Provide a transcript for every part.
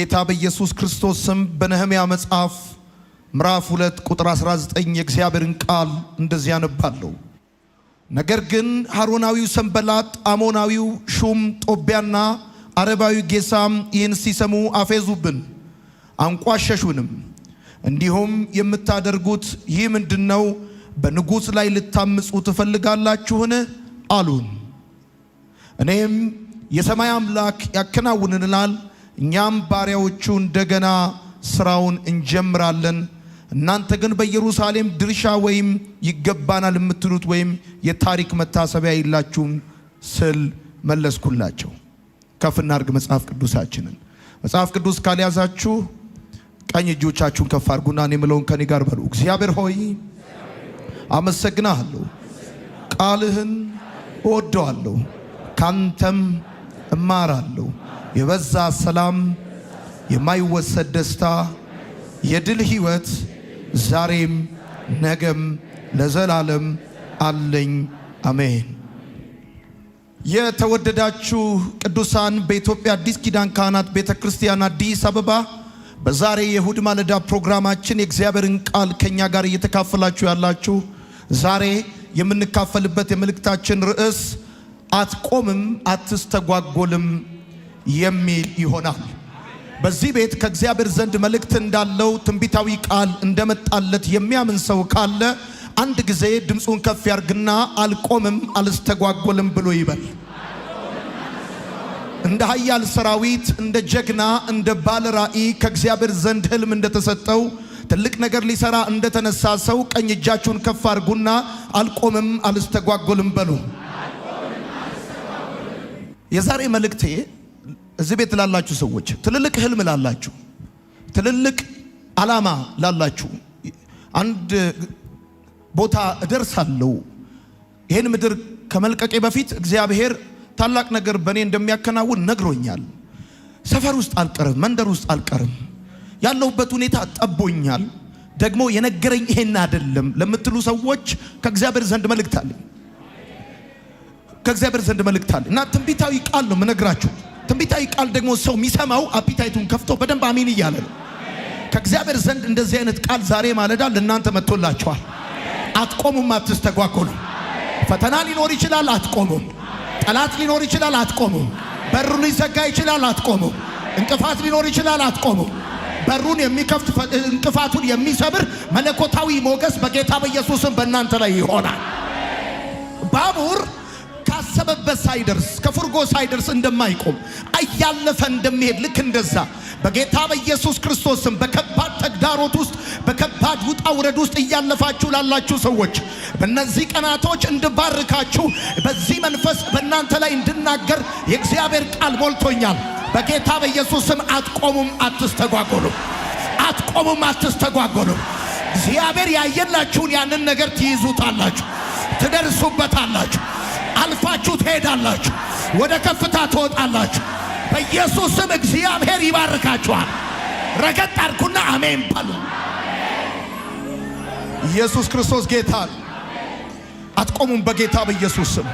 ጌታ በኢየሱስ ክርስቶስ ስም በነህምያ መጽሐፍ ምዕራፍ 2 ቁጥር 19 የእግዚአብሔርን ቃል እንደዚህ ያነባለሁ። ነገር ግን ሐሮናዊው ሰንበላጥ፣ አሞናዊው ሹም ጦቢያና አረባዊው ጌሳም ይህን ሲሰሙ አፌዙብን፣ አንቋሸሹንም። እንዲሁም የምታደርጉት ይህ ምንድነው? በንጉሥ ላይ ልታምፁ ትፈልጋላችሁን? አሉን። እኔም የሰማይ አምላክ ያከናውንልናል፣ እኛም ባሪያዎቹ እንደገና ስራውን እንጀምራለን። እናንተ ግን በኢየሩሳሌም ድርሻ ወይም ይገባናል የምትሉት ወይም የታሪክ መታሰቢያ የላችሁም ስል መለስኩላቸው። ከፍ እናድርግ መጽሐፍ ቅዱሳችንን። መጽሐፍ ቅዱስ ካልያዛችሁ ቀኝ እጆቻችሁን ከፍ አድርጉና እኔ የምለውን ከኔ ጋር በሉ። እግዚአብሔር ሆይ አመሰግናለሁ፣ ቃልህን እወደዋለሁ፣ ካንተም እማራለሁ። የበዛ ሰላም፣ የማይወሰድ ደስታ፣ የድል ህይወት ዛሬም ነገም ለዘላለም አለኝ። አሜን። የተወደዳችሁ ቅዱሳን በኢትዮጵያ አዲስ ኪዳን ካህናት ቤተክርስቲያን አዲስ አበባ በዛሬ የእሁድ ማለዳ ፕሮግራማችን የእግዚአብሔርን ቃል ከኛ ጋር እየተካፈላችሁ ያላችሁ ዛሬ የምንካፈልበት የመልእክታችን ርዕስ አትቆምም አትስተጓጎልም የሚል ይሆናል። በዚህ ቤት ከእግዚአብሔር ዘንድ መልእክት እንዳለው ትንቢታዊ ቃል እንደመጣለት የሚያምን ሰው ካለ አንድ ጊዜ ድምፁን ከፍ ያርግና አልቆምም አልስተጓጎልም ብሎ ይበል። እንደ ኃያል ሰራዊት፣ እንደ ጀግና፣ እንደ ባለ ራእይ ከእግዚአብሔር ዘንድ ህልም እንደተሰጠው ትልቅ ነገር ሊሰራ እንደተነሳ ሰው ቀኝ እጃችሁን ከፍ አርጉና አልቆምም አልስተጓጎልም በሉ። የዛሬ መልእክቴ እዚህ ቤት ላላችሁ ሰዎች፣ ትልልቅ ህልም ላላችሁ፣ ትልልቅ ዓላማ ላላችሁ፣ አንድ ቦታ እደርሳለሁ፣ ይሄን ምድር ከመልቀቄ በፊት እግዚአብሔር ታላቅ ነገር በእኔ እንደሚያከናውን ነግሮኛል፣ ሰፈር ውስጥ አልቀርም፣ መንደር ውስጥ አልቀርም፣ ያለሁበት ሁኔታ ጠቦኛል፣ ደግሞ የነገረኝ ይሄን አይደለም ለምትሉ ሰዎች ከእግዚአብሔር ዘንድ መልእክት አለኝ። ከእግዚአብሔር ዘንድ መልእክት አለኝ እና ትንቢታዊ ቃል ነው የምነግራችሁ። ትንቢታዊ ቃል ደግሞ ሰው የሚሰማው አፒታይቱን ከፍቶ በደንብ አሜን እያለ ነው። ከእግዚአብሔር ዘንድ እንደዚህ አይነት ቃል ዛሬ ማለዳ ለእናንተ መጥቶላችኋል። አትቆሙም አትስተጓጎሉም። ፈተና ሊኖር ይችላል፣ አትቆሙም። ጠላት ሊኖር ይችላል፣ አትቆሙም። በሩ ሊዘጋ ይችላል፣ አትቆሙም። እንቅፋት ሊኖር ይችላል፣ አትቆሙም። በሩን የሚከፍት እንቅፋቱን የሚሰብር መለኮታዊ ሞገስ በጌታ በኢየሱስም በእናንተ ላይ ይሆናል። ባቡር ካሰበበት ሳይደርስ ከፉርጎ ሳይደርስ እንደማይቆም እያለፈ እንደሚሄድ ልክ እንደዛ በጌታ በኢየሱስ ክርስቶስም በከባድ ተግዳሮት ውስጥ በከባድ ውጣ ውረድ ውስጥ እያለፋችሁ ላላችሁ ሰዎች በእነዚህ ቀናቶች እንድባርካችሁ በዚህ መንፈስ በእናንተ ላይ እንድናገር የእግዚአብሔር ቃል ሞልቶኛል። በጌታ በኢየሱስም አትቆሙም አትስተጓጎሉም። አትቆሙም አትስተጓጎሉም። እግዚአብሔር ያየላችሁን ያንን ነገር ትይዙታላችሁ፣ ትደርሱበታላችሁ፣ አልፋችሁ ትሄዳላችሁ፣ ወደ ከፍታ ትወጣላችሁ። በኢየሱስም እግዚአብሔር ይባርካችኋል። ረገጥ አድርጉና አሜን በሉ። ኢየሱስ ክርስቶስ ጌታ ነው። አትቆሙም በጌታ በኢየሱስም።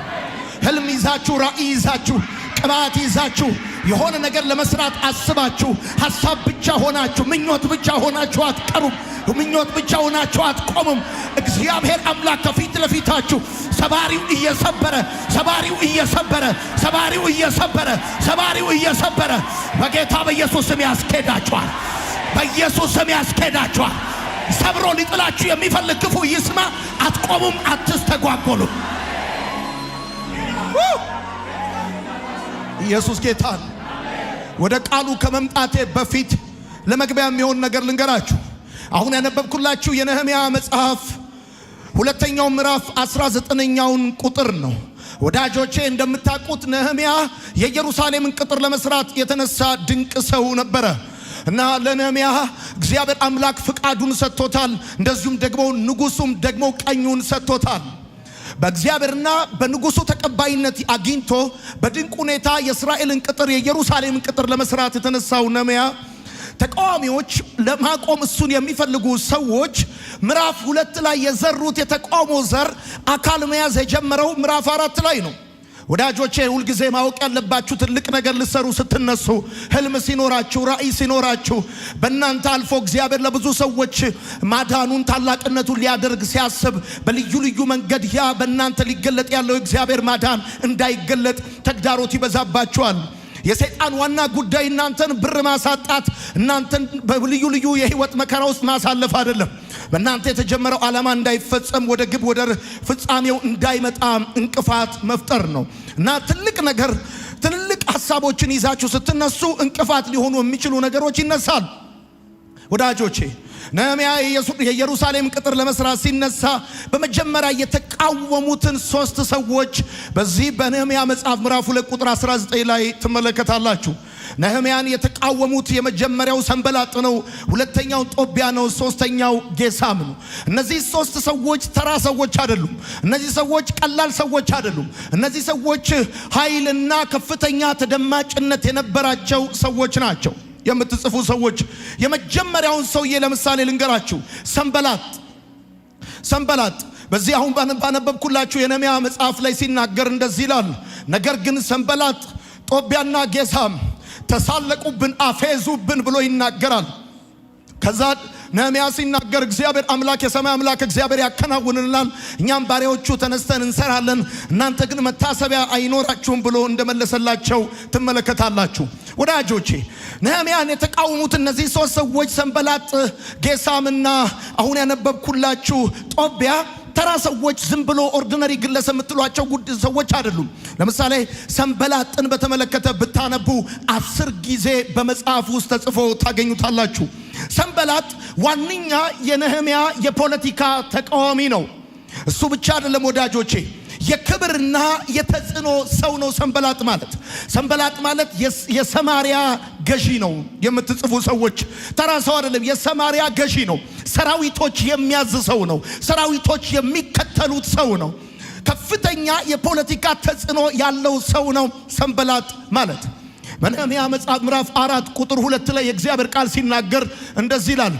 ህልም ይዛችሁ፣ ራእይ ይዛችሁ፣ ቅባት ይዛችሁ የሆነ ነገር ለመስራት አስባችሁ ሐሳብ ብቻ ሆናችሁ ምኞት ብቻ ሆናችሁ አትቀሩም። ምኞት ብቻ ሆናችሁ አትቆሙም። እግዚአብሔር አምላክ ከፊት ለፊታችሁ ሰባሪው እየሰበረ ሰባሪው እየሰበረ ሰባሪው እየሰበረ ሰባሪው እየሰበረ በጌታ በኢየሱስም ያስኬዳችኋል። በኢየሱስም ያስኬዳችኋል። ሰብሮ ሊጥላችሁ የሚፈልግ ክፉ ይስማ። አትቆሙም አትስተጓጎሉም። ኢየሱስ ጌታ ነው። ወደ ቃሉ ከመምጣቴ በፊት ለመግቢያ የሚሆን ነገር ልንገራችሁ። አሁን ያነበብኩላችሁ የነህምያ መጽሐፍ ሁለተኛው ምዕራፍ 19ኛውን ቁጥር ነው። ወዳጆቼ እንደምታውቁት ነህምያ የኢየሩሳሌምን ቅጥር ለመስራት የተነሳ ድንቅ ሰው ነበረ እና ለነህምያ እግዚአብሔር አምላክ ፍቃዱን ሰጥቶታል። እንደዚሁም ደግሞ ንጉሱም ደግሞ ቀኙን ሰጥቶታል። በእግዚአብሔርና በንጉሱ ተቀባይነት አግኝቶ በድንቅ ሁኔታ የእስራኤልን ቅጥር የኢየሩሳሌምን ቅጥር ለመስራት የተነሳው ነህምያ ተቃዋሚዎች ለማቆም እሱን የሚፈልጉ ሰዎች ምዕራፍ 2 ላይ የዘሩት የተቃውሞ ዘር አካል መያዝ የጀመረው ምዕራፍ 4 ላይ ነው። ወዳጆቼ ሁልጊዜ ማወቅ ያለባችሁ ትልቅ ነገር ልሰሩ ስትነሱ ህልም ሲኖራችሁ ራእይ ሲኖራችሁ በእናንተ አልፎ እግዚአብሔር ለብዙ ሰዎች ማዳኑን ታላቅነቱን ሊያደርግ ሲያስብ በልዩ ልዩ መንገድ ያ በእናንተ ሊገለጥ ያለው እግዚአብሔር ማዳን እንዳይገለጥ ተግዳሮት ይበዛባችኋል። የሰይጣን ዋና ጉዳይ እናንተን ብር ማሳጣት እናንተን በልዩ ልዩ የህይወት መከራ ውስጥ ማሳለፍ አይደለም። በእናንተ የተጀመረው ዓላማ እንዳይፈጸም ወደ ግብ ወደ ፍጻሜው እንዳይመጣ እንቅፋት መፍጠር ነው እና ትልቅ ነገር ትልቅ ሐሳቦችን ይዛችሁ ስትነሱ እንቅፋት ሊሆኑ የሚችሉ ነገሮች ይነሳሉ። ወዳጆቼ ነህምያ የኢየሩሳሌም ቅጥር ለመስራት ሲነሳ በመጀመሪያ የተቃወሙትን 3 ሰዎች በዚህ በነህምያ መጽሐፍ ምዕራፍ 2 ቁጥር 19 ላይ ትመለከታላችሁ። ነህምያን የተቃወሙት የመጀመሪያው ሰንበላጥ ነው፣ ሁለተኛው ጦቢያ ነው፣ ሶስተኛው ጌሳም ነው። እነዚህ 3 ሰዎች ተራ ሰዎች አይደሉም። እነዚህ ሰዎች ቀላል ሰዎች አይደሉም። እነዚህ ሰዎች ኃይልና ከፍተኛ ተደማጭነት የነበራቸው ሰዎች ናቸው። የምትጽፉ ሰዎች የመጀመሪያውን ሰውዬ ለምሳሌ ልንገራችሁ። ሰንበላጥ በዚህ አሁን ባነበብኩላችሁ የነህምያ መጽሐፍ ላይ ሲናገር እንደዚህ ይላል። ነገር ግን ሰንበላጥ ጦቢያና ጌሳም ተሳለቁብን አፌዙብን ብሎ ይናገራል። ከዛ ነህምያ ሲናገር እግዚአብሔር አምላክ የሰማይ አምላክ እግዚአብሔር ያከናውንልናል፣ እኛም ባሪያዎቹ ተነስተን እንሰራለን፣ እናንተ ግን መታሰቢያ አይኖራችሁም ብሎ እንደመለሰላቸው ትመለከታላችሁ። ወዳጆቼ ነህምያን የተቃወሙት እነዚህ 3 ሰዎች ሰንበላጥ፣ ጌሳምና አሁን ያነበብኩላችሁ ጦቢያ ተራ ሰዎች ዝም ብሎ ኦርዲነሪ ግለሰብ የምትሏቸው ሰዎች አይደሉም። ለምሳሌ ሰንበላጥን በተመለከተ ብታነቡ 10 ጊዜ በመጽሐፍ ውስጥ ተጽፎ ታገኙታላችሁ። ሰንበላጥ ዋነኛ የነህምያ የፖለቲካ ተቃዋሚ ነው። እሱ ብቻ አይደለም ወዳጆቼ፣ የክብርና የተጽዕኖ ሰው ነው ሰንበላጥ ማለት የሰማሪያ ገዢ ነው። የምትጽፉ ሰዎች ተራ ሰው አይደለም፣ የሰማሪያ ገዢ ነው። ሰራዊቶች የሚያዝ ሰው ነው። ሰራዊቶች የሚከተሉት ሰው ነው። ከፍተኛ የፖለቲካ ተጽዕኖ ያለው ሰው ነው ሰንበላጥ ማለት። በነህምያ መጽሐፍ ምዕራፍ 4 ቁጥር 2 ላይ የእግዚአብሔር ቃል ሲናገር እንደዚህ ይላል።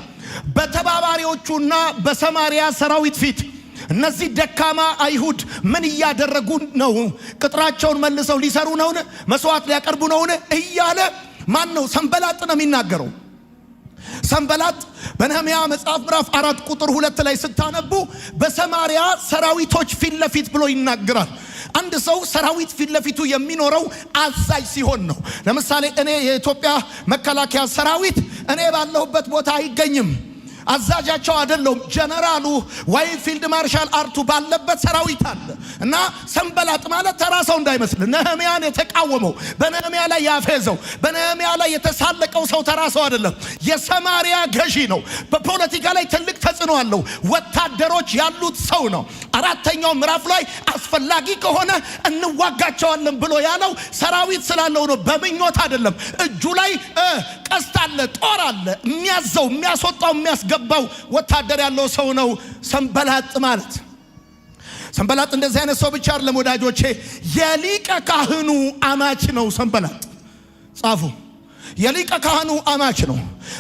በተባባሪዎቹና በሰማሪያ ሰራዊት ፊት እነዚህ ደካማ አይሁድ ምን እያደረጉ ነው? ቅጥራቸውን መልሰው ሊሰሩ ነው? መስዋዕት ሊያቀርቡ ነው? እያለ ማን ነው? ሰንበላጥ ነው የሚናገረው። ሰንበላጥ በነህምያ መጽሐፍ ምዕራፍ 4 ቁጥር 2 ላይ ስታነቡ በሰማሪያ ሰራዊቶች ፊት ለፊት ብሎ ይናገራል። አንድ ሰው ሰራዊት ፊት ለፊቱ የሚኖረው አዛዥ ሲሆን ነው። ለምሳሌ እኔ የኢትዮጵያ መከላከያ ሰራዊት እኔ ባለሁበት ቦታ አይገኝም፣ አዛዣቸው አይደለም። ጀነራሉ ወይ ፊልድ ማርሻል አርቱ ባለበት ሰራዊት አለ እና ሰንበላጥ ማለት ተራ ሰው እንዳይመስል ነህምያን የተቃወመው በነህምያ ላይ ያፌዘው በነህምያ ላይ የተሳለቀው ሰው ተራ ሰው አይደለም። የሰማሪያ ገዢ ነው። በፖለቲካ ላይ ትልቅ ተጽዕኖ አለው። ወታደሮች ያሉት ሰው ነው። 4ኛው ምዕራፍ ላይ አስፈላጊ ከሆነ እንዋጋቸዋለን ብሎ ያለው ሰራዊት ስላለው ነው። በምኞት አይደለም። እጁ ላይ ቀስት አለ፣ ጦር አለ። የሚያዘው የሚያስወጣው የሚያስገባው ወታደር ያለው ሰው ነው ሰንበላጥ ማለት። ሰንበላጥ እንደዚህ አይነት ሰው ብቻ አይደለም ወዳጆቼ፣ የሊቀ ካህኑ አማች ነው ሰንበላጥ። ጻፉ፣ የሊቀ ካህኑ አማች ነው።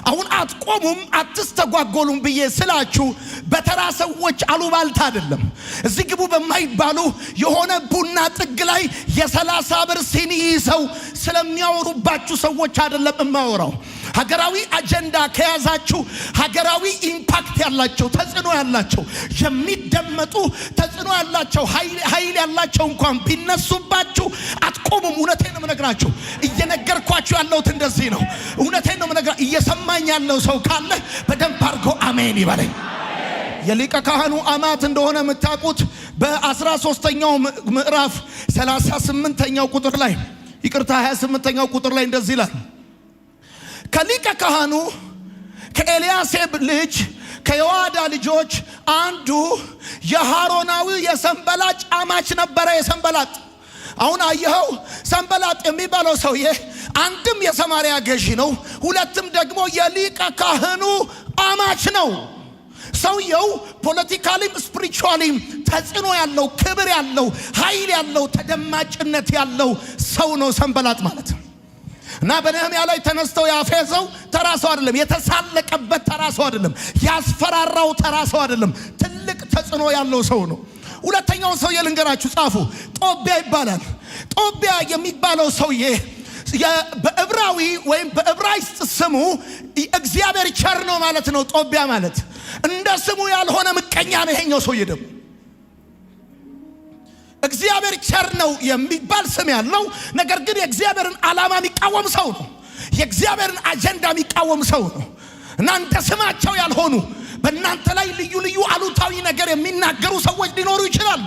አሁን አትቆሙም አትስተጓጎሉም ብዬ ስላችሁ በተራ ሰዎች አሉባልታ አይደለም። እዚህ ግቡ በማይባሉ የሆነ ቡና ጥግ ላይ የ30 ብር ሲኒ ይዘው ስለሚያወሩባችሁ ሰዎች አይደለም እማወራው። ሀገራዊ አጀንዳ ከያዛችሁ ሀገራዊ ኢምፓክት ያላቸው ተጽዕኖ ያላቸው የሚደመጡ ተጽዕኖ ያላቸው ኃይል ያላቸው እንኳን ቢነሱባችሁ አትቆሙም። እውነቴን ነው የምነግራችሁ። እየነገርኳችሁ ያለሁት እንደዚህ ነው። እውነቴን ነው የምነግራችሁ። እየሰማኝ ያለው ሰው ካለ በደንብ አድርጎ አሜን ይበለኝ። የሊቀ ካህኑ አማት እንደሆነ የምታውቁት በ13ኛው ምዕራፍ 38ኛው ቁጥር ላይ 28ኛው ቁጥር ላይ እንደዚህ ይላል። ከሊቀ ካህኑ ከኤልያሴብ ልጅ ከዮአዳ ልጆች አንዱ የሃሮናዊ የሰንበላጥ አማች ነበረ። የሰንበላጥ አሁን አየኸው፣ ሰንበላጥ የሚባለው ሰውዬ አንድም የሰማሪያ ገዢ ነው፣ ሁለትም ደግሞ የሊቀ ካህኑ አማች ነው። ሰውየው ፖለቲካሊም ስፒሪቹዋሊም ተጽዕኖ ያለው ክብር ያለው ኃይል ያለው ተደማጭነት ያለው ሰው ነው ሰንበላጥ ማለት እና በነህምያ ላይ ተነስተው ያፌዘው ተራ ሰው አይደለም። የተሳለቀበት ተራ ሰው አይደለም። ያስፈራራው ተራ ሰው አይደለም። ትልቅ ተጽዕኖ ያለው ሰው ነው። ሁለተኛውን ሰው ልንገራችሁ፣ ጻፉ። ጦቢያ ይባላል። ጦቢያ የሚባለው ሰውዬ በዕብራዊ ወይም በዕብራይስጥ ስሙ እግዚአብሔር ቸር ነው ማለት ነው። ጦቢያ ማለት እንደ ስሙ ያልሆነ ምቀኛ ነው። ይሄኛው ሰውዬ ደግሞ እግዚአብሔር ቸር ነው የሚባል ስም ያለው ነገር ግን የእግዚአብሔርን ዓላማ የሚቃወም ሰው ነው። የእግዚአብሔርን አጀንዳ የሚቃወም ሰው ነው እና እንደ ስማቸው ያልሆኑ በእናንተ ላይ ልዩ ልዩ አሉታዊ ነገር የሚናገሩ ሰዎች ሊኖሩ ይችላሉ።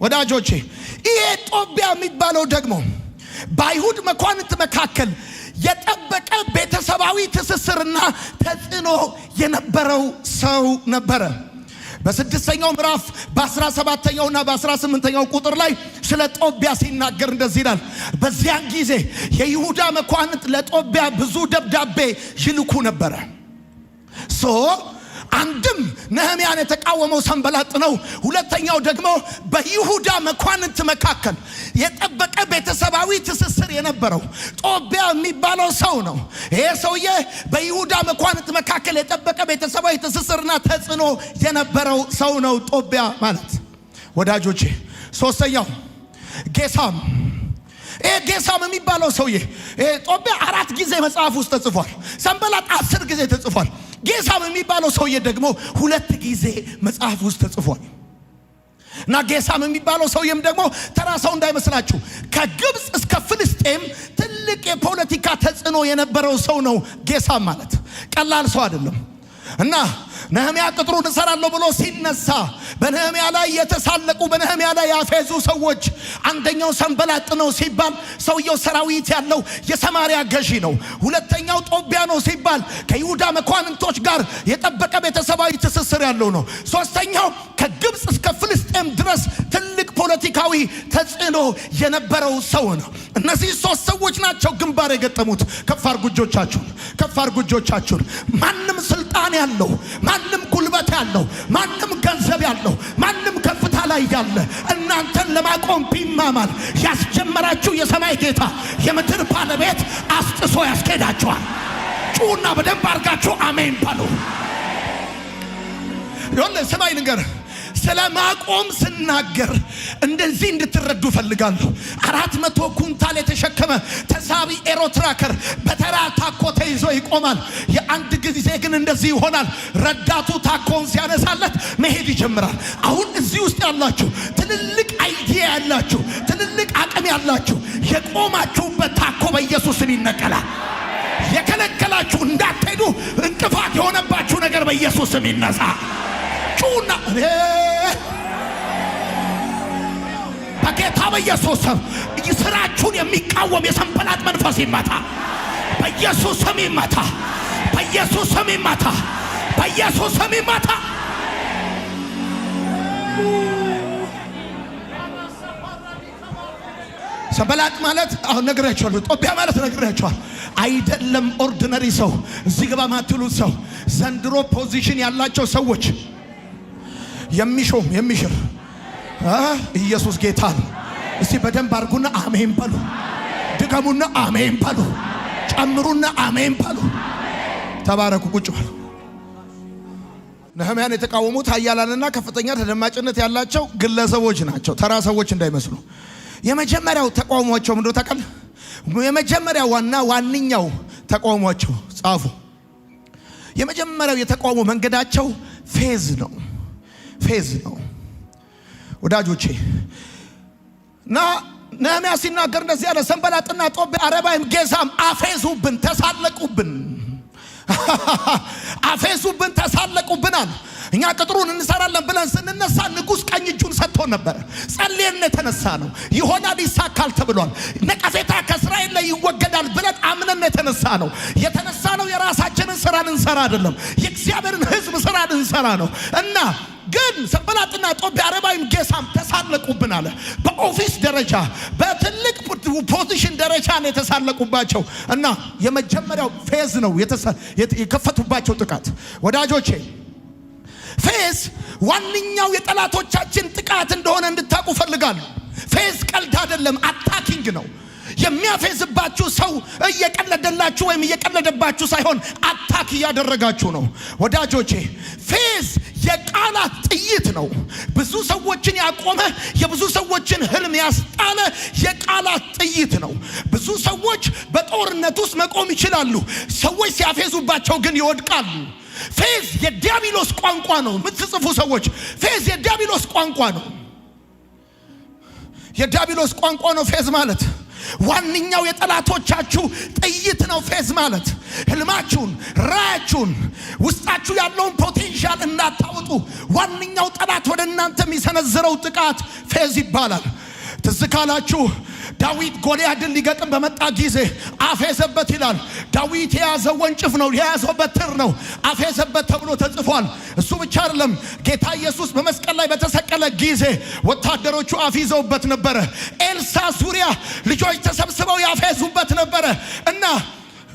ወዳጆቼ ይሄ ጦቢያ የሚባለው ደግሞ በአይሁድ መኳንንት መካከል የጠበቀ ቤተሰባዊ ትስስርና ተጽዕኖ የነበረው ሰው ነበረ። በስድስተኛው ምዕራፍ በ17ኛውና በ18ኛው ቁጥር ላይ ስለ ጦቢያ ሲናገር እንደዚህ ይላል። በዚያን ጊዜ የይሁዳ መኳንንት ለጦቢያ ብዙ ደብዳቤ ይልኩ ነበረ። አንድም ነህምያን የተቃወመው ሰንበላጥ ነው። ሁለተኛው ደግሞ በይሁዳ መኳንንት መካከል የጠበቀ ቤተሰባዊ ትስስር የነበረው ጦቢያ የሚባለው ሰው ነው። ይሄ ሰውዬ በይሁዳ መኳንንት መካከል የጠበቀ ቤተሰባዊ ትስስርና ተጽዕኖ የነበረው ሰው ነው ጦቢያ ማለት። ወዳጆቼ ሶስተኛው ጌሳም። ይሄ ጌሳም የሚባለው ሰውዬ ጦቢያ 4 ጊዜ መጽሐፍ ውስጥ ተጽፏል። ሰንበላጥ 10 ጊዜ ተጽፏል። ጌሳም የሚባለው ሰውዬ ደግሞ 2 ጊዜ መጽሐፍ ውስጥ ተጽፏል። እና ጌሳም የሚባለው ሰውዬም ደግሞ ተራ ሰው እንዳይመስላችሁ ከግብፅ እስከ ፍልስጤም ትልቅ የፖለቲካ ተጽዕኖ የነበረው ሰው ነው። ጌሳም ማለት ቀላል ሰው አይደለም። እና ነህምያ ቅጥሩን እሰራለሁ ብሎ ሲነሳ በነህምያ ላይ የተሳለቁ በነህምያ ላይ ያፌዙ ሰዎች አንደኛው ሰንበላጥ ነው ሲባል ሰውየው ሰራዊት ያለው የሰማሪያ ገዢ ነው። ሁለተኛው ጦቢያ ነው ሲባል ከይሁዳ መኳንንቶች ጋር የጠበቀ ቤተሰባዊ ትስስር ያለው ነው። ሶስተኛው ከግብፅ እስከ ፍልስጤም ድረስ ትልቅ ፖለቲካዊ ተጽዕኖ የነበረው ሰው ነው። እነዚህ 3 ሰዎች ናቸው ግንባር የገጠሙት። ከፍ አድርጉ እጆቻችሁን። ማንም ስልጣን ያለው፣ ማንም ጉልበት ያለው፣ ማንም ገንዘብ ያለው፣ ማንም ከፍታ ላይ ያለ እናንተን ለማቆም ቢማማል ያስጀመራችሁ የሰማይ ጌታ የምድር ባለቤት አስጥሶ ያስኬዳችኋል። ጩና በደንብ አድርጋችሁ አሜን በሉ። ይሁን ሰማይ ነገር ስለ ማቆም ስናገር እንደዚህ እንድትረዱ ፈልጋለሁ። 400 ኩንታል የተሸከመ ተሳቢ ኤሮትራከር በተራ ታኮ ተይዞ ይቆማል። የአንድ ጊዜ ግን እንደዚህ ይሆናል። ረዳቱ ታኮን ሲያነሳለት መሄድ ይጀምራል። አሁን እዚህ ውስጥ ያላችሁ ትልልቅ አይዲያ ያላችሁ፣ ትልልቅ አቅም ያላችሁ የቆማችሁበት ታኮ በኢየሱስ ስም ይነቀላል። የከለከላችሁ እንዳትሄዱ እንቅፋት የሆነባችሁ ነገር በኢየሱስ ስም ይነሳ። ጩና በጌታ በኢየሱስ ስም ስራችሁን የሚቃወም የሰንበላጥ መንፈስ ይመታ። በኢየሱስ ስም ይመታ። በኢየሱስ ስም ይመታ። በኢየሱስ ስም ይመታ። ሰንበላጥ ማለት አሁን ነግሬያችኋለሁ። ጦቢያ ማለት ነግሬያችኋለሁ። አይደለም ኦርዲነሪ ሰው፣ እዚህ ግባ ማትሉት ሰው፣ ዘንድሮ ፖዚሽን ያላቸው ሰዎች የሚሽር ኢየሱስ ጌታ ነው። እስቲ በደንብ አድርጉና አሜን በሉ። ድገሙና አሜን በሉ። ጨምሩና አሜን በሉ። ተባረኩ። ቁጭ በሉ። ነህምያን የተቃወሙት ኃያላንና ከፍተኛ ተደማጭነት ያላቸው ግለሰቦች ናቸው። ተራ ሰዎች እንዳይመስሉ። የመጀመሪያው ተቃውሟቸው ምንድነው ታውቃል? የመጀመሪያው ዋንኛው ተቃውሟቸው ጻፉ። የመጀመሪያው የተቃውሞ መንገዳቸው ፌዝ ነው። ወዳጆቼ እና ነህምያ ሲናገር እንደዚህ ያለ ሰንበላጥና ጦቢያ አረባይም ጌሳም አፌዙብን፣ ተሳለቁብናል። እኛ ቅጥሩን እንሰራለን ብለን ስንነሳ ንጉሥ ቀኝ እጁን ሰጥቶን ነበር። ጸልየን የተነሳ ነው። ይሆናል፣ ይሳካል ተብሏል። ነቀፌታ ከእስራኤል ላይ ይወገዳል ብለን አምነን የተነሳ ነው። የራሳችንን ስራ ልንሰራ አይደለም፣ የእግዚአብሔርን ሕዝብ ስራ ልንሰራ ነው። እና ግን ሰንበላጥና ጦቢያ አረባይም ጌሳም ተሳለቁብን አለ። በኦፊስ ደረጃ በትልቅ ፖዚሽን ደረጃ ነው የተሳለቁባቸው። እና የመጀመሪያው ፌዝ ነው የከፈቱባቸው ጥቃት። ወዳጆቼ ፌዝ ዋንኛው የጠላቶቻችን ጥቃት እንደሆነ እንድታቁ ፈልጋለሁ። ፌዝ ቀልድ አይደለም፣ አታኪንግ ነው። የሚያፌዝባችሁ ሰው እየቀለደላችሁ ወይም እየቀለደባችሁ ሳይሆን አታክ እያደረጋችሁ ነው። ወዳጆቼ ፌዝ የቃላት ጥይት ነው። ብዙ ሰዎችን ያቆመ የብዙ ሰዎችን ህልም ያስጣለ የቃላት ጥይት ነው። ብዙ ሰዎች በጦርነት ውስጥ መቆም ይችላሉ። ሰዎች ሲያፌዙባቸው ግን ይወድቃሉ። ፌዝ የዲያብሎስ ቋንቋ ነው። የምትጽፉ ሰዎች ፌዝ የዲያብሎስ ቋንቋ ነው። የዲያብሎስ ቋንቋ ነው ፌዝ ማለት። ዋንኛው የጠላቶቻችሁ ጥይት ነው ፌዝ ማለት። ህልማችሁን፣ ራያችሁን፣ ውስጣችሁ ያለውን ፖቴንሻል እንዳታወጡ ዋንኛው ጠላት ወደ እናንተ የሚሰነዝረው ጥቃት ፌዝ ይባላል። ትዝ ካላችሁ ዳዊት ጎልያድን ሊገጥም በመጣ ጊዜ አፌዘበት ይላል። ዳዊት የያዘው ወንጭፍ ነው፣ የያዘው በትር ነው። አፌዘበት ተብሎ ተጽፏል። እሱ ብቻ አይደለም፣ ጌታ ኢየሱስ በመስቀል ላይ በተሰቀለ ጊዜ ወታደሮቹ አፊዘውበት ነበረ። ኤልሳ ዙሪያ ልጆች ተሰብስበው ያፌዙበት ነበረ። እና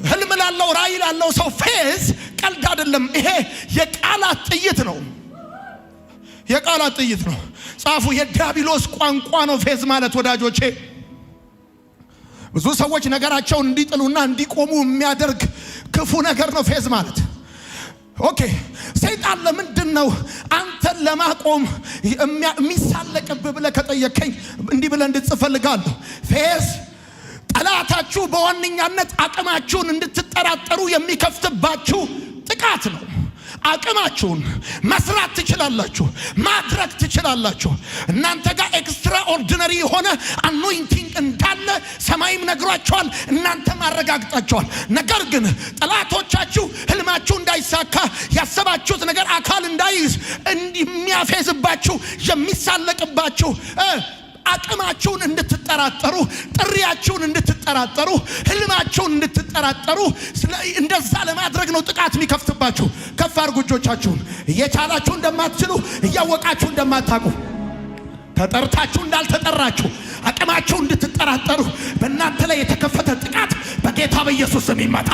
ህልም ላለው ራእይ ላለው ሰው ፌዝ ቀልድ አይደለም። ይሄ የቃላት ጥይት ነው። የቃላት ጥይት ነው። ጻፉ። የዲያብሎስ ቋንቋ ነው ፌዝ ማለት ወዳጆቼ። ብዙ ሰዎች ነገራቸውን እንዲጥሉና እንዲቆሙ የሚያደርግ ክፉ ነገር ነው ፌዝ ማለት። ኦኬ፣ ሰይጣን ለምንድን ነው አንተን ለማቆም የሚሳለቅብህ ብለህ ከጠየቀኝ እንዲህ ብለህ እንድትፈልጋለሁ። ፌዝ ጠላታችሁ በዋነኛነት አቅማችሁን እንድትጠራጠሩ የሚከፍትባችሁ ጥቃት ነው። አቅማችሁን መስራት ትችላላችሁ፣ ማድረግ ትችላላችሁ። እናንተ ጋር ኤክስትራ ኦርዲነሪ የሆነ አኖይንቲንግ እንዳለ ሰማይም ነግሯቸዋል፣ እናንተም አረጋግጣቸዋል። ነገር ግን ጠላቶቻችሁ ህልማችሁ እንዳይሳካ ያሰባችሁት ነገር አካል እንዳይዝ የሚያፌዝባችሁ የሚሳለቅባችሁ አቅማችሁን እንድትጠራጠሩ፣ ጥሪያችሁን እንድትጠራጠሩ፣ ህልማችሁን እንድትጠራጠሩ እንደዛ ለማድረግ ነው ጥቃት የሚከፍትባችሁ። ከፍ አድርጉ እጆቻችሁን። እየቻላችሁ እንደማትችሉ እያወቃችሁ እንደማታውቁ ተጠርታችሁ እንዳልተጠራችሁ አቅማችሁን እንድትጠራጠሩ በእናንተ ላይ የተከፈተ ጥቃት በጌታ በኢየሱስ ስም ይመታ።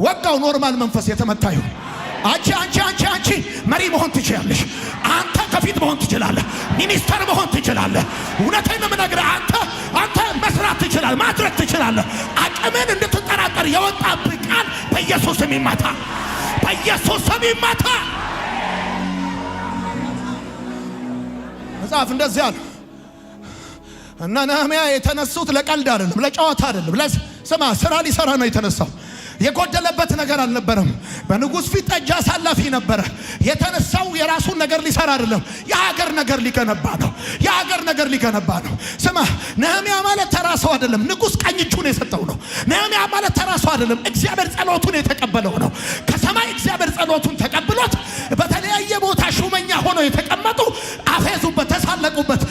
ወጋው ኖርማል መንፈስ የተመታ ይሁን። አንቺ መሪ መሆን ትችላለሽ። አንተ ከፊት መሆን ትችላለህ። ሚኒስተር መሆን ትችላለህ። እውነቴን ነው የምነግርህ። አንተ መስራት ትችላለህ፣ ማድረግ ትችላለህ። አቅምን እንድትጠራጠር የወጣብህ ቃል በኢየሱስ ስም ይመታ፣ በኢየሱስ ስም ይመታ። መጽሐፍ እንደዚህ አለ እና ነህምያ የተነሱት ለቀልድ አይደለም፣ ለጨዋታ አይደለም። ስማ፣ ስራ ሊሰራ ነው የተነሳው። የጎደለበት ነገር አልነበረም። በንጉስ ፊት ጠጅ አሳላፊ ነበረ። የተነሳው የራሱን ነገር ሊሰራ አይደለም፣ የሀገር ነገር ሊገነባ ነው። የሀገር ነገር ሊገነባ ነው። ስማ፣ ነህምያ ማለት ተራ ሰው አይደለም። ንጉስ ቀኝ እጁን የሰጠው ነው። ነህምያ ማለት ተራ ሰው አይደለም። እግዚአብሔር ጸሎቱን የተቀበለው ነው። ከሰማይ እግዚአብሔር ጸሎቱን ተቀብሎት በተለያየ ቦታ ሹመኛ ሆነው የተቀመጡ አፌዙበት፣ ተሳለቁበት።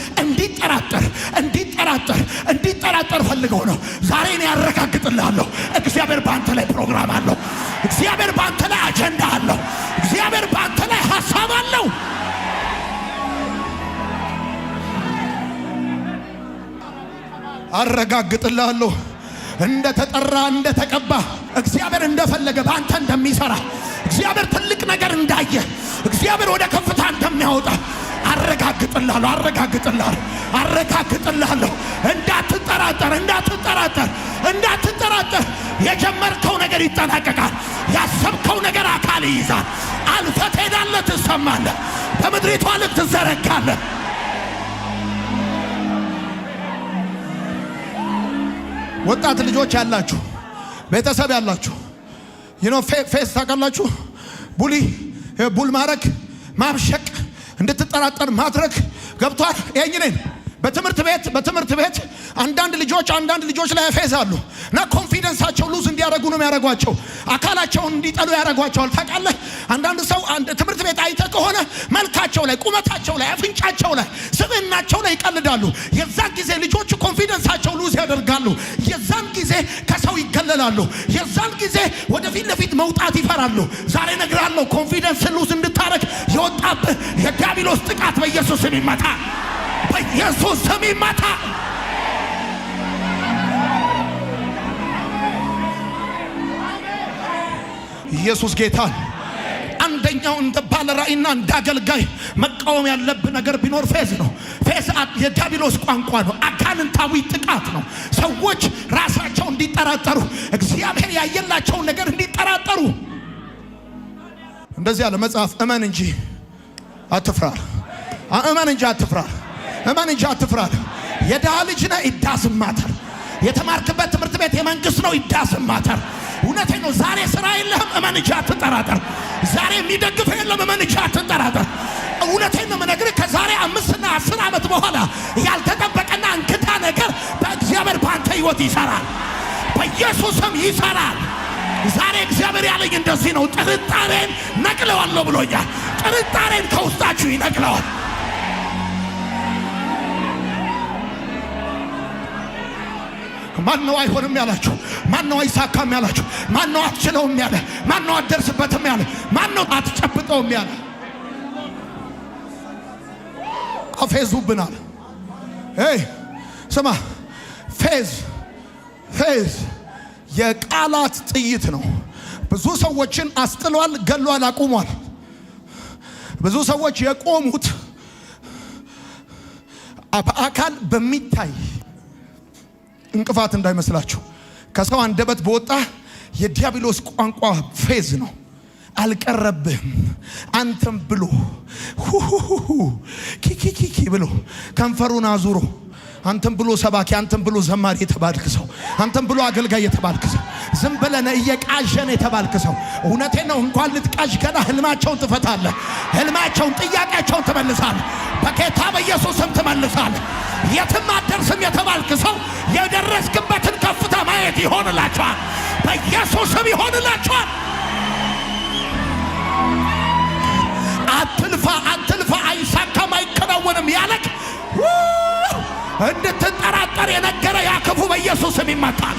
እንዲጠራጠር ፈልገው ነው። ዛሬ እኔ ያረጋግጥልሃለሁ፣ እግዚአብሔር በአንተ ላይ ፕሮግራም አለው። እግዚአብሔር በአንተ ላይ አጀንዳ አለው። እግዚአብሔር በአንተ ላይ ሐሳብ አለው። አረጋግጥልሃለሁ፣ እንደተጠራ እንደተቀባ እግዚአብሔር እንደፈለገ በአንተ እንደሚሰራ እግዚአብሔር ትልቅ ነገር እንዳየ እግዚአብሔር ወደ ከፍታ እንደሚያወጣ አረጋግጥልሃለሁ። እንዳትጠራጠር። የጀመርከው ነገር ይጠናቀቃል። ያሰብከው ነገር አካል ይይዛል። አልፈህ ትሄዳለህ፣ ትሰማለህ። በምድሪቷ ልክ ትዘረጋለህ። ወጣት ልጆች ያላችሁ፣ ቤተሰብ ያላችሁ ፌስ ታውቃላችሁ። ቡል ማድረግ፣ ማብሸቅ፣ እንድትጠራጠር ማድረግ ገብቷል። ይሄን በትምህርት ቤት አንዳንድ ልጆች ላይ ያፌዛሉ እና ኮንፊደንሳቸው ሉዝ እንዲያደርጉ ነው የሚያደርጓቸው። አካላቸውን እንዲጠሉ ያደርጓቸዋል። ታውቃለህ፣ አንዳንድ ሰው ትምህርት ቤት አይተህ ከሆነ መልካቸው ላይ፣ ቁመታቸው ላይ፣ አፍንጫቸው ላይ፣ ስብዕናቸው ላይ ይቀልዳሉ። የዛን ጊዜ ልጆቹ ኮንፊደንሳቸው ሉዝ ያደርጋሉ። የዛን ጊዜ ከሰው ይገለላሉ። የዛን ጊዜ ወደፊት ለፊት መውጣት ይፈራሉ። ዛሬ እነግርሃለሁ፣ ኮንፊደንስ ሉዝ እንድታረግ የወጣብህ የዲያብሎስ ጥቃት በኢየሱስ ስም ይመታ፣ በኢየሱስ ስም ይመታ። ኢየሱስ ጌታ። አንደኛው እንደ ባለ ራእይና እንደ አገልጋይ መቃወም ያለብህ ነገር ቢኖር ፌዝ ነው። ፌዝ የዲያብሎስ ቋንቋ ነው። አጋንንታዊ ጥቃት ነው። ሰዎች ራሳቸው እንዲጠራጠሩ፣ እግዚአብሔር ያየላቸውን ነገር እንዲጠራጠሩ። እንደዚህ ያለ መጽሐፍ እመን እንጂ አትፍራ። እመን እንጂ አትፍራ። እመን እንጂ አትፍራ። የድሃ ልጅ ነህ ይዳስማታል። የተማርክበት ትምህርት ቤት የመንግስት ነው ይዳስማታል። እውነቴን ነው። ዛሬ ስራ የለህም እመን እንጂ አትጠራጠር። ዛሬ የሚደግፍ የለም እመን እንጂ አትጠራጠር። እውነቴን ነው የምነግርህ። ከዛሬ 5 እና 10 ዓመት በኋላ ያልተጠበቀና እንክታ ነገር በእግዚአብሔር ባንተ ህይወት ይሰራል። በኢየሱስም ይሰራል። ዛሬ እግዚአብሔር ያለኝ እንደዚህ ነው። ጥርጣሬን ነቅለዋለሁ ብሎኛል። ጥርጣሬን ከውስጣችሁ ይነቅለዋል። ማን ነው አይሆንም ያላችሁ? ማን ነው አይሳካም ያላችሁ? ማን ነው አትችለውም ያለ? ማን ነው አትደርስበትም ያለ? ማን ነው አትጨብጠውም ያለ? አፌዙብናል። ስማ፣ ፌዝ የቃላት ጥይት ነው። ብዙ ሰዎችን አስጥሏል፣ ገሏል፣ አቁሟል። ብዙ ሰዎች የቆሙት በአካል በሚታይ እንቅፋት እንዳይመስላችሁ ከሰው አንደበት በወጣ የዲያብሎስ ቋንቋ ፌዝ ነው። አልቀረብህም አንተም ብሎ ኪኪኪኪ ብሎ ከንፈሩን አዙሮ አንተም ብሎ ሰባኪ፣ አንተም ብሎ ዘማሪ የተባልክ ሰው፣ አንተም ብሎ አገልጋይ የተባልክ ሰው፣ ዝም ብለህ እየቃዠን የተባልክ ሰው፣ እውነቴን ነው። እንኳን ልትቃዥ ገና ህልማቸውን ትፈታለህ። ህልማቸውን፣ ጥያቄያቸውን ትመልሳለህ። በጌታ በኢየሱስም ትመልሳለህ። የትም አትደርስም የተባልክ ሰው የደረስክበትን ከፍታ ማየት ይሆንላችኋል። በኢየሱስም ይሆንላችኋል። አትልፋ፣ አይሳካም፣ አይከናወንም ያለክ እንድትጠራጠር የነገረ ያ ክፉ በኢየሱስም ይመታል።